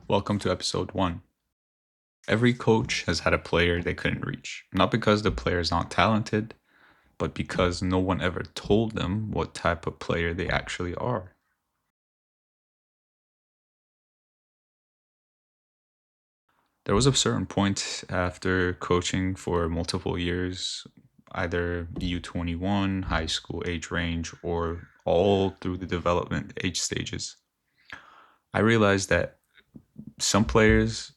Welcome to episode 1. Every coach has had a player they couldn't reach, not because the player is not talented, but because no one ever told them what type of player they actually are. There was a certain point after coaching for multiple years, either U21, high school age range, or all through the development age stages. I realized that some players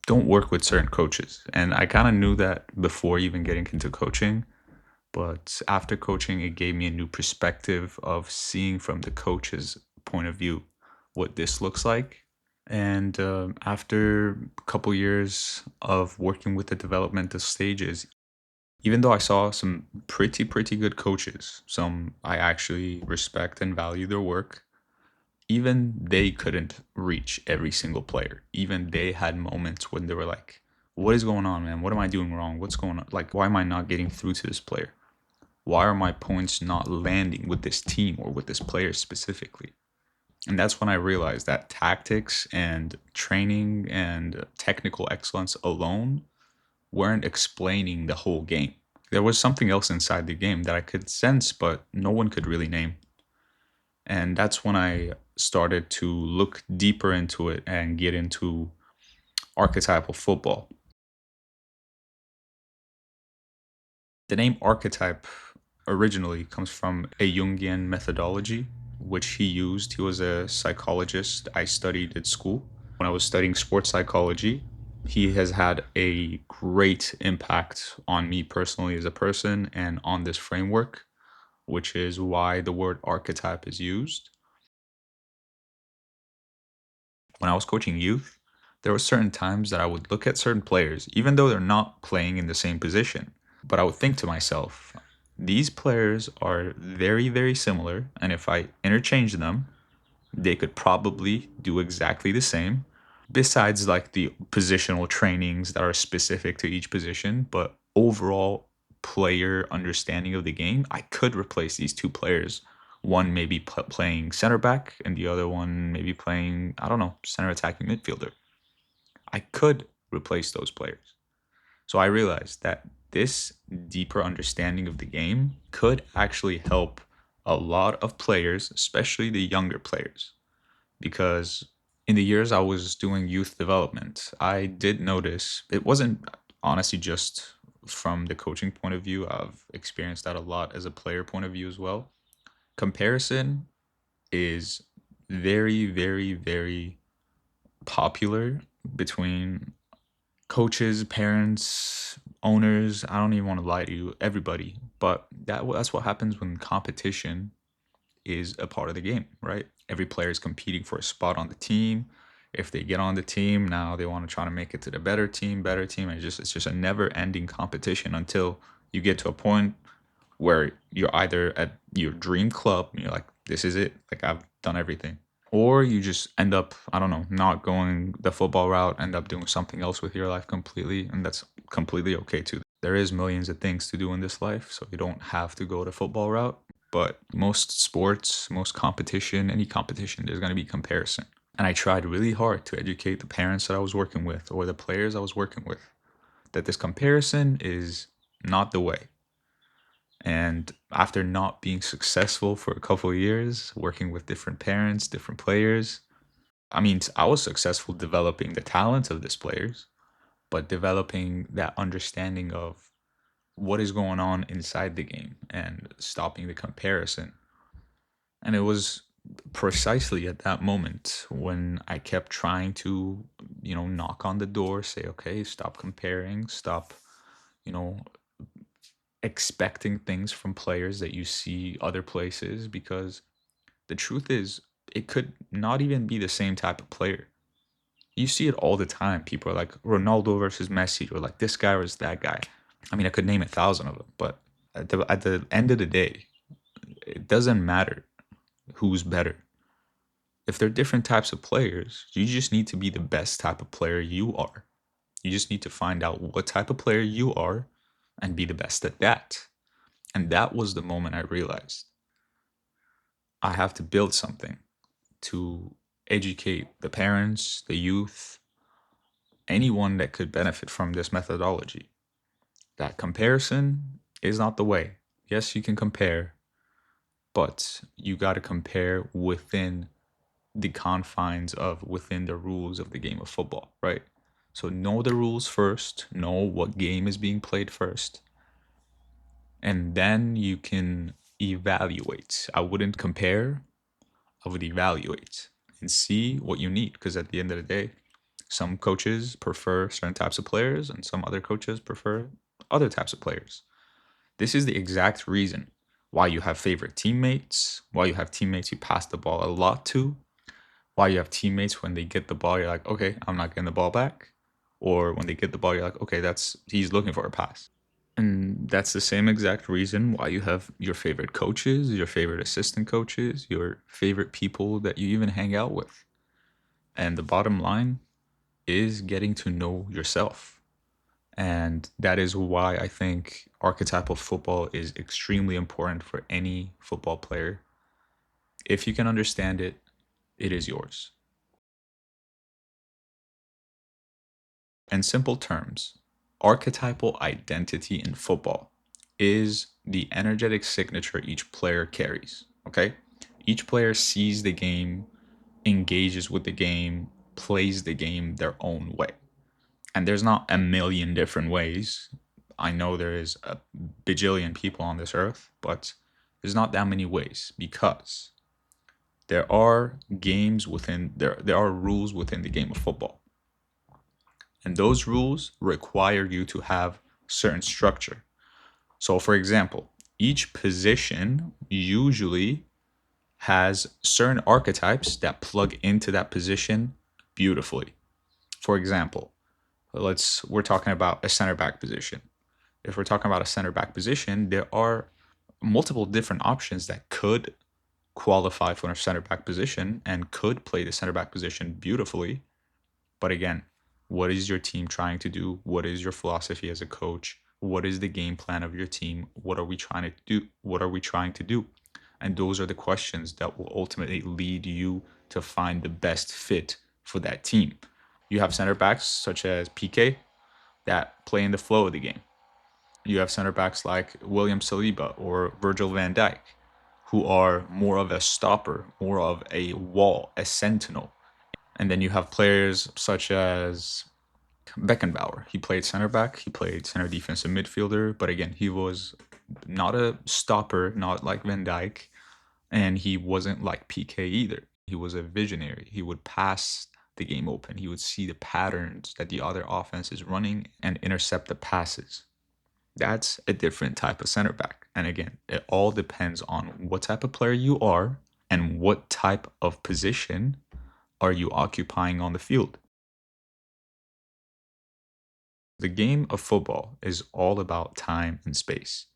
don't work with certain coaches, and I kind of knew that before even getting into coaching. But after coaching, it gave me a new perspective of seeing from the coach's point of view what this looks like. And after a couple years of working with the developmental stages, even though I saw some pretty good coaches, some I actually respect and value their work, even they couldn't reach every single player. Even they had moments when they were like, what is going on, man? What am I doing wrong? What's going on? Like, why am I not getting through to this player? Why are my points not landing with this team or with this player specifically? And that's when I realized that tactics and training and technical excellence alone weren't explaining the whole game. There was something else inside the game that I could sense, but no one could really name. And that's when I started to look deeper into it and get into archetypal football. The name archetype originally comes from a Jungian methodology, which he used. He was a psychologist I studied at school. When I was studying sports psychology, he has had a great impact on me personally as a person and on this framework, which is why the word archetype is used. When I was coaching youth, there were certain times that I would look at certain players, even though they're not playing in the same position. But I would think to myself, these players are very similar. And if I interchange them, they could probably do exactly the same. Besides, like the positional trainings that are specific to each position, but overall player understanding of the game, I could replace these two players. One maybe playing center back, and the other one maybe playing, I don't know, center attacking midfielder. I could replace those players. So I realized that this deeper understanding of the game could actually help a lot of players, especially the younger players. Because in the years I was doing youth development, I did notice it wasn't honestly just from the coaching point of view. I've experienced that a lot as a player point of view as well. Comparison is very popular between coaches, parents, owners. I don't even want to lie to you, everybody. But that's what happens when competition is a part of the game, right? Every player is competing for a spot on the team. If they get on the team, now they want to try to make it to the better team. And it's just a never-ending competition until you get to a point where you're either at your dream club and you're like, this is it, like I've done everything. Or you just end up, I don't know, not going the football route, end up doing something else with your life completely, and that's completely okay too. There is millions of things to do in this life, so you don't have to go the football route. But most sports, most competition, any competition, there's going to be comparison. And I tried really hard to educate the parents that I was working with or the players I was working with that this comparison is not the way. And after not being successful for a couple of years, working with different parents, different players, I mean, I was successful developing the talents of these players, but developing that understanding of what is going on inside the game and stopping the comparison. And it was precisely at that moment when I kept trying to, knock on the door, say, okay, stop comparing, stop, you know, expecting things from players that you see other places, because the truth is, it could not even be the same type of player. You see it all the time. People are like Ronaldo versus Messi, or like this guy versus that guy. I mean, I could name 1,000 of them, but at the end of the day, it doesn't matter who's better. If they're different types of players, you just need to be the best type of player you are. You just need to find out what type of player you are and be the best at that. And that was the moment I realized I have to build something to educate the parents, the youth, anyone that could benefit from this methodology. That comparison is not the way. Yes, you can compare, but you got to compare within the confines of within the rules of the game of football, right? So know the rules first, know what game is being played first, and then you can evaluate. I wouldn't compare, I would evaluate and see what you need because at the end of the day, some coaches prefer certain types of players and some other coaches prefer other types of players. This is the exact reason why you have favorite teammates, why you have teammates you pass the ball a lot to, why you have teammates when they get the ball, you're like, okay, I'm not getting the ball back. Or when they get the ball, you're like, okay, he's looking for a pass. And that's the same exact reason why you have your favorite coaches, your favorite assistant coaches, your favorite people that you even hang out with. And the bottom line is getting to know yourself. And that is why I think archetypal football is extremely important for any football player. If you can understand it, it is yours. In simple terms, archetypal identity in football is the energetic signature each player carries. Okay? Each player sees the game, engages with the game, plays the game their own way. And there's not a million different ways. I know there is a bajillion people on this earth, but there's not that many ways because there are there are rules within the game of football. And those rules require you to have certain structure. So, for example, each position usually has certain archetypes that plug into that position beautifully. For example, we're talking about a center back position. If we're talking about a center back position, there are multiple different options that could qualify for a center back position and could play the center back position beautifully. But again, what is your team trying to do? What is your philosophy as a coach? What is the game plan of your team? What are we trying to do? What are we trying to do? And those are the questions that will ultimately lead you to find the best fit for that team. You have center backs such as PK that play in the flow of the game. You have center backs like William Saliba or Virgil van Dijk, who are more of a stopper, more of a wall, a sentinel. And then you have players such as Beckenbauer. He played center back, he played center defensive midfielder, but again, he was not a stopper, not like Van Dijk, and he wasn't like PK either. He was a visionary. He would pass the game open. He would see the patterns that the other offense is running and intercept the passes. That's a different type of center back. And again, it all depends on what type of player you are and what type of position are you occupying on the field. The game of football is all about time and space.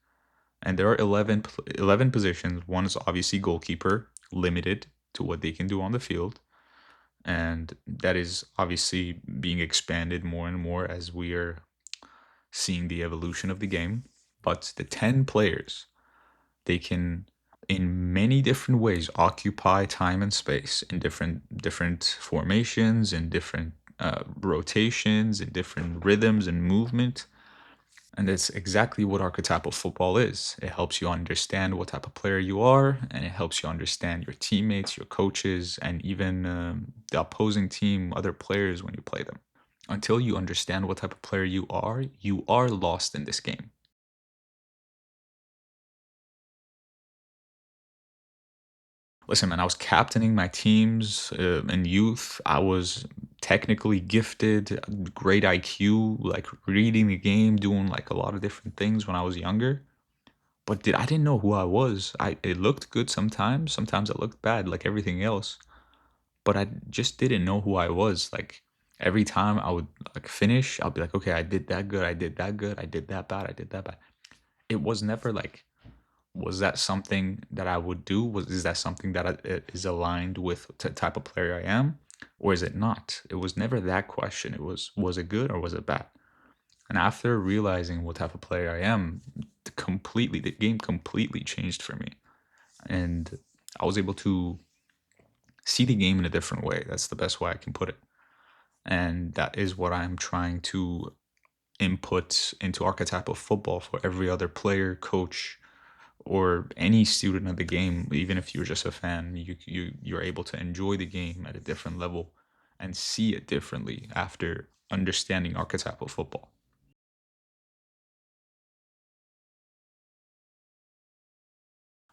And there are 11 positions. One is obviously goalkeeper, limited to what they can do on the field. And that is obviously being expanded more and more as we are seeing the evolution of the game. But the 10 players, they can in many different ways occupy time and space in different formations, in different rotations, in different rhythms and movement. And that's exactly what archetypal football is. It helps you understand what type of player you are, and it helps you understand your teammates, your coaches, and even the opposing team, other players when you play them. Until you understand what type of player you are lost in this game. Listen, man, I was captaining my teams in youth. I was technically gifted, great IQ, like reading the game, doing like a lot of different things when I was younger. But I didn't know who I was. It looked good sometimes. Sometimes it looked bad, like everything else. But I just didn't know who I was. Like every time I would like finish, I'll be like, okay, I did that good. I did that good. I did that bad. I did that bad. It was never like, was that something that I would do? Is that something that is aligned with the type of player I am, or is it not? It was never that question. It was it good or was it bad? And after realizing what type of player I am, the game completely changed for me. And I was able to see the game in a different way. That's the best way I can put it. And that is what I'm trying to input into archetypal football for every other player, coach, or any student of the game. Even if you're just a fan, you're able to enjoy the game at a different level and see it differently after understanding archetypal football.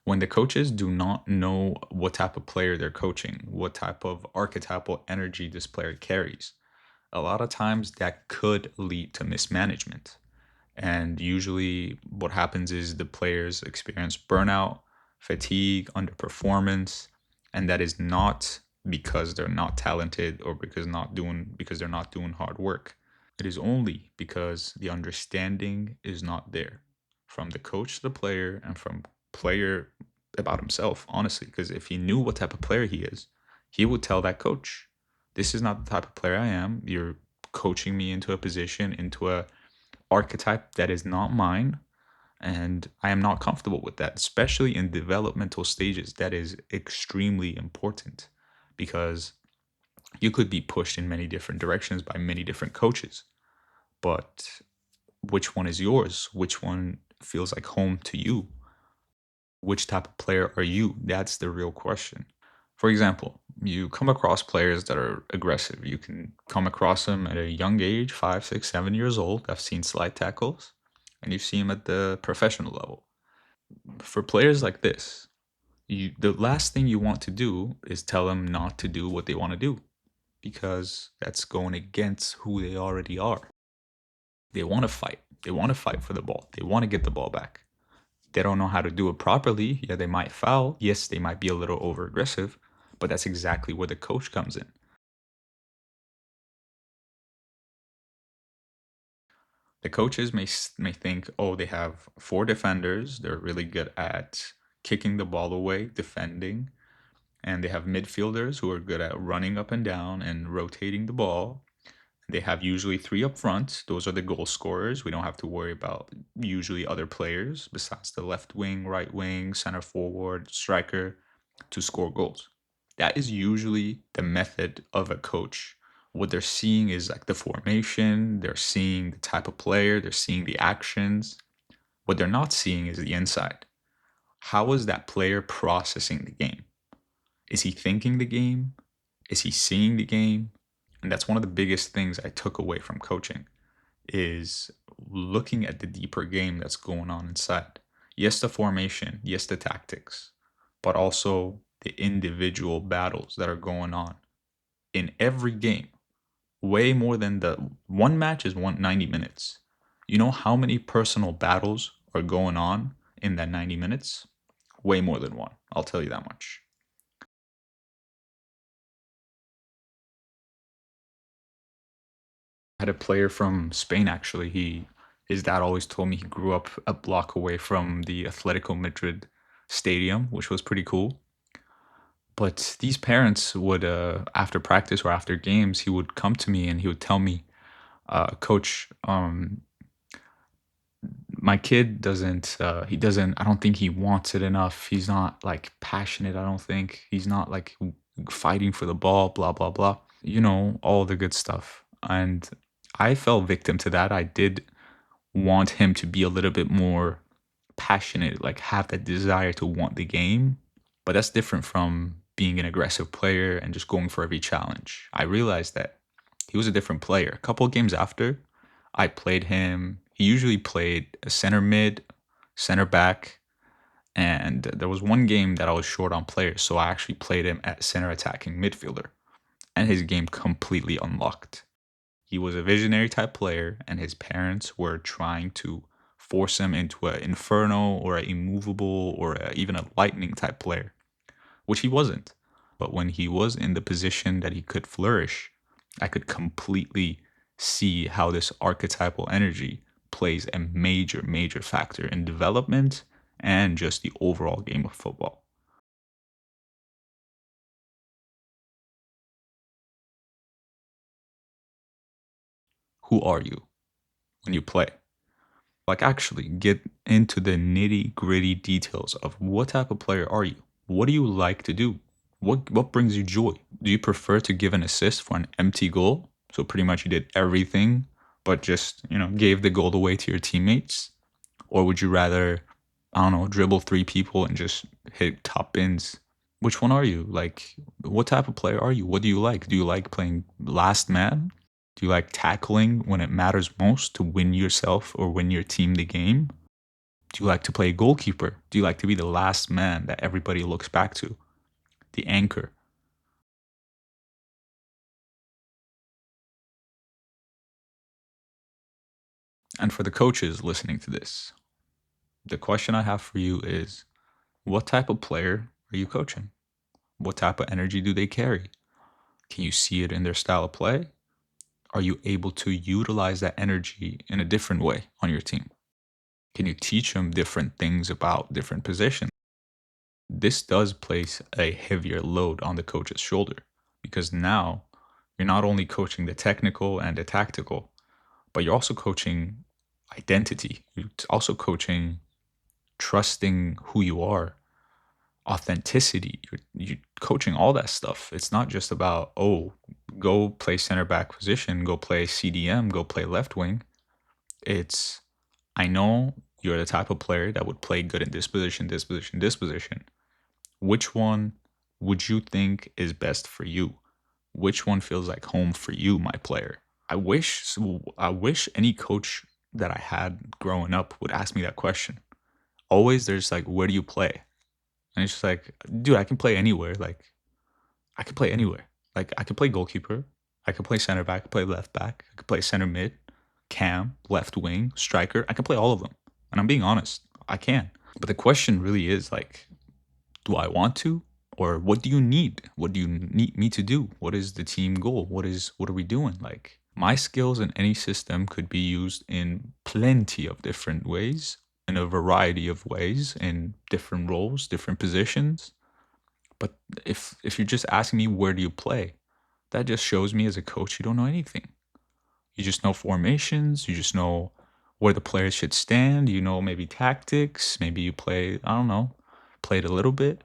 When the coaches do not know what type of player they're coaching, what type of archetypal energy this player carries, a lot of times that could lead to mismanagement. And usually, what happens is the players experience burnout, fatigue, underperformance, and that is not because they're not talented or because they're not doing hard work. It is only because the understanding is not there from the coach to the player and from player about himself, honestly. Because if he knew what type of player he is, he would tell that coach, this is not the type of player I am. You're coaching me into a position, into a archetype that is not mine. And I am not comfortable with that, especially in developmental stages. That is extremely important because you could be pushed in many different directions by many different coaches. But which one is yours? Which one feels like home to you? Which type of player are you? That's the real question. For example, you come across players that are aggressive. You can come across them at a young age, 5, 6, 7 years old. I've seen slide tackles, and you see them at the professional level. For players like this, the last thing you want to do is tell them not to do what they want to do because that's going against who they already are. They want to fight. They want to fight for the ball. They want to get the ball back. They don't know how to do it properly. Yeah, they might foul. Yes, they might be a little over aggressive, but that's exactly where the coach comes in. The coaches may think, oh, they have four defenders. They're really good at kicking the ball away, defending, and they have midfielders who are good at running up and down and rotating the ball. They have usually three up front. Those are the goal scorers. We don't have to worry about usually other players besides the left wing, right wing, center forward, striker to score goals. That is usually the method of a coach. What they're seeing is like the formation, they're seeing the type of player, they're seeing the actions. What they're not seeing is the inside. How is that player processing the game? Is he thinking the game? Is he seeing the game? And that's one of the biggest things I took away from coaching is looking at the deeper game that's going on inside. Yes, the formation, yes, the tactics, but also the individual battles that are going on in every game. Way more than the one match is 190 minutes. You know how many personal battles are going on in that 90 minutes? Way more than one. I'll tell you that much. I had a player from Spain actually. His dad always told me he grew up a block away from the Atletico Madrid stadium, which was pretty cool. But these parents would, after practice or after games, he would come to me and he would tell me, "Coach, my kid doesn't. He doesn't. I don't think he wants it enough. He's not like passionate. I don't think he's not like fighting for the ball. Blah blah blah. You know all the good stuff." And I fell victim to that. I did want him to be a little bit more passionate, like have that desire to want the game. But that's different from being an aggressive player and just going for every challenge. I realized that he was a different player. A couple of games after, I played him. He usually played a center mid, center back, and there was one game that I was short on players, so I actually played him at center attacking midfielder, and his game completely unlocked. He was a visionary type player, and his parents were trying to force him into an inferno or a immovable or even a lightning type player, which he wasn't. But when he was in the position that he could flourish, I could completely see how this archetypal energy plays a major, major factor in development and just the overall game of football. Who are you when you play? Like, actually get into the nitty gritty details of what type of player are you? What do you like to do? What brings you joy? Do you prefer to give an assist for an empty goal? So pretty much you did everything, but just, gave the goal away to your teammates? Or would you rather, I don't know, dribble three people and just hit top bins? Which one are you? Like, what type of player are you? What do you like? Do you like playing last man? Do you like tackling when it matters most to win yourself or win your team the game? Do you like to play goalkeeper? Do you like to be the last man that everybody looks back to? The anchor? And for the coaches listening to this, the question I have for you is, what type of player are you coaching? What type of energy do they carry? Can you see it in their style of play? Are you able to utilize that energy in a different way on your team? Can you teach them different things about different positions? This does place a heavier load on the coach's shoulder because now you're not only coaching the technical and the tactical, but you're also coaching identity. You're also coaching trusting who you are, authenticity. You're coaching all that stuff. It's not just about, oh, go play center back position, go play CDM, go play left wing. It's, I know you're the type of player that would play good in this position, this position, this position. Which one would you think is best for you? Which one feels like home for you, my player? I wish any coach that I had growing up would ask me that question. Always there's like, where do you play? And it's just like, dude, I can play anywhere. Like, I can play anywhere. Like, I can play goalkeeper. I can play center back. I can play left back. I can play center mid, cam, left wing, striker. I can play all of them. And I'm being honest, I can. But the question really is like, do I want to? Or what do you need? What do you need me to do? What is the team goal? What are we doing? Like, my skills in any system could be used in plenty of different ways, in a variety of ways, in different roles, different positions. But if you're just asking me where do you play, that just shows me as a coach you don't know anything. You just know formations, you just know where the players should stand, you know maybe tactics, maybe you play, I don't know, played a little bit.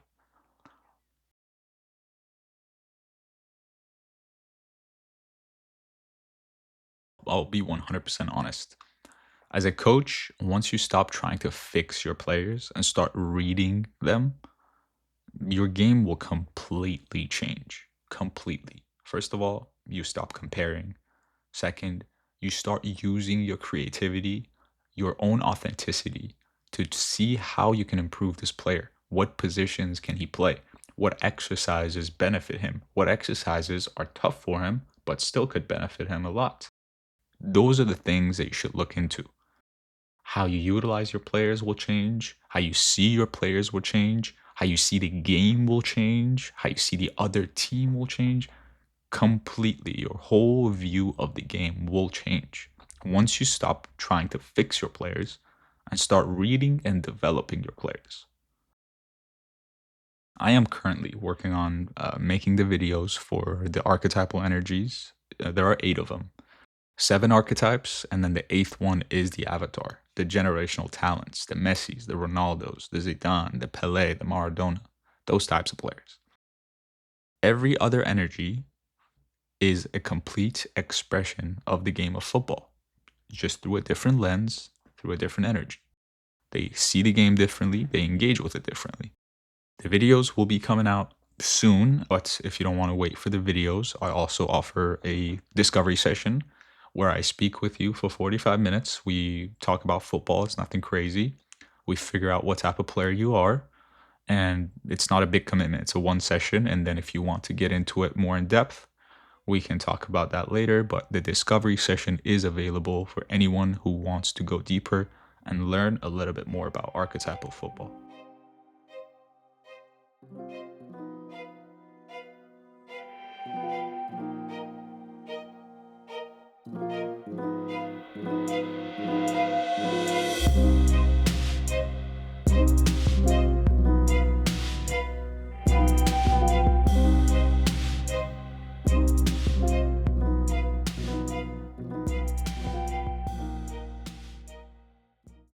I'll be 100% honest. As a coach, once you stop trying to fix your players and start reading them, your game will completely change. Completely. First of all, you stop comparing. Second, you start using your creativity, your own authenticity to see how you can improve this player. What positions can he play? What exercises benefit him? What exercises are tough for him, but still could benefit him a lot? Those are the things that you should look into. How you utilize your players will change. How you see your players will change. How you see the game will change. How you see the other team will change. Completely, your whole view of the game will change once you stop trying to fix your players and start reading and developing your players. I am currently working on making the videos for the archetypal energies. There are 8 of them. 7 archetypes, and then the 8th one is the avatar, the generational talents, the Messis, the Ronaldos, the Zidane, the Pele, the Maradona, those types of players. Every other energy is a complete expression of the game of football, just through a different lens, through a different energy. They see the game differently, they engage with it differently. The videos will be coming out soon, but if you don't want to wait for the videos, I also offer a discovery session where I speak with you for 45 minutes. We talk about football, it's nothing crazy. We figure out what type of player you are, and it's not a big commitment. It's a one session, and then if you want to get into it more in depth, we can talk about that later, but the discovery session is available for anyone who wants to go deeper and learn a little bit more about archetypal football.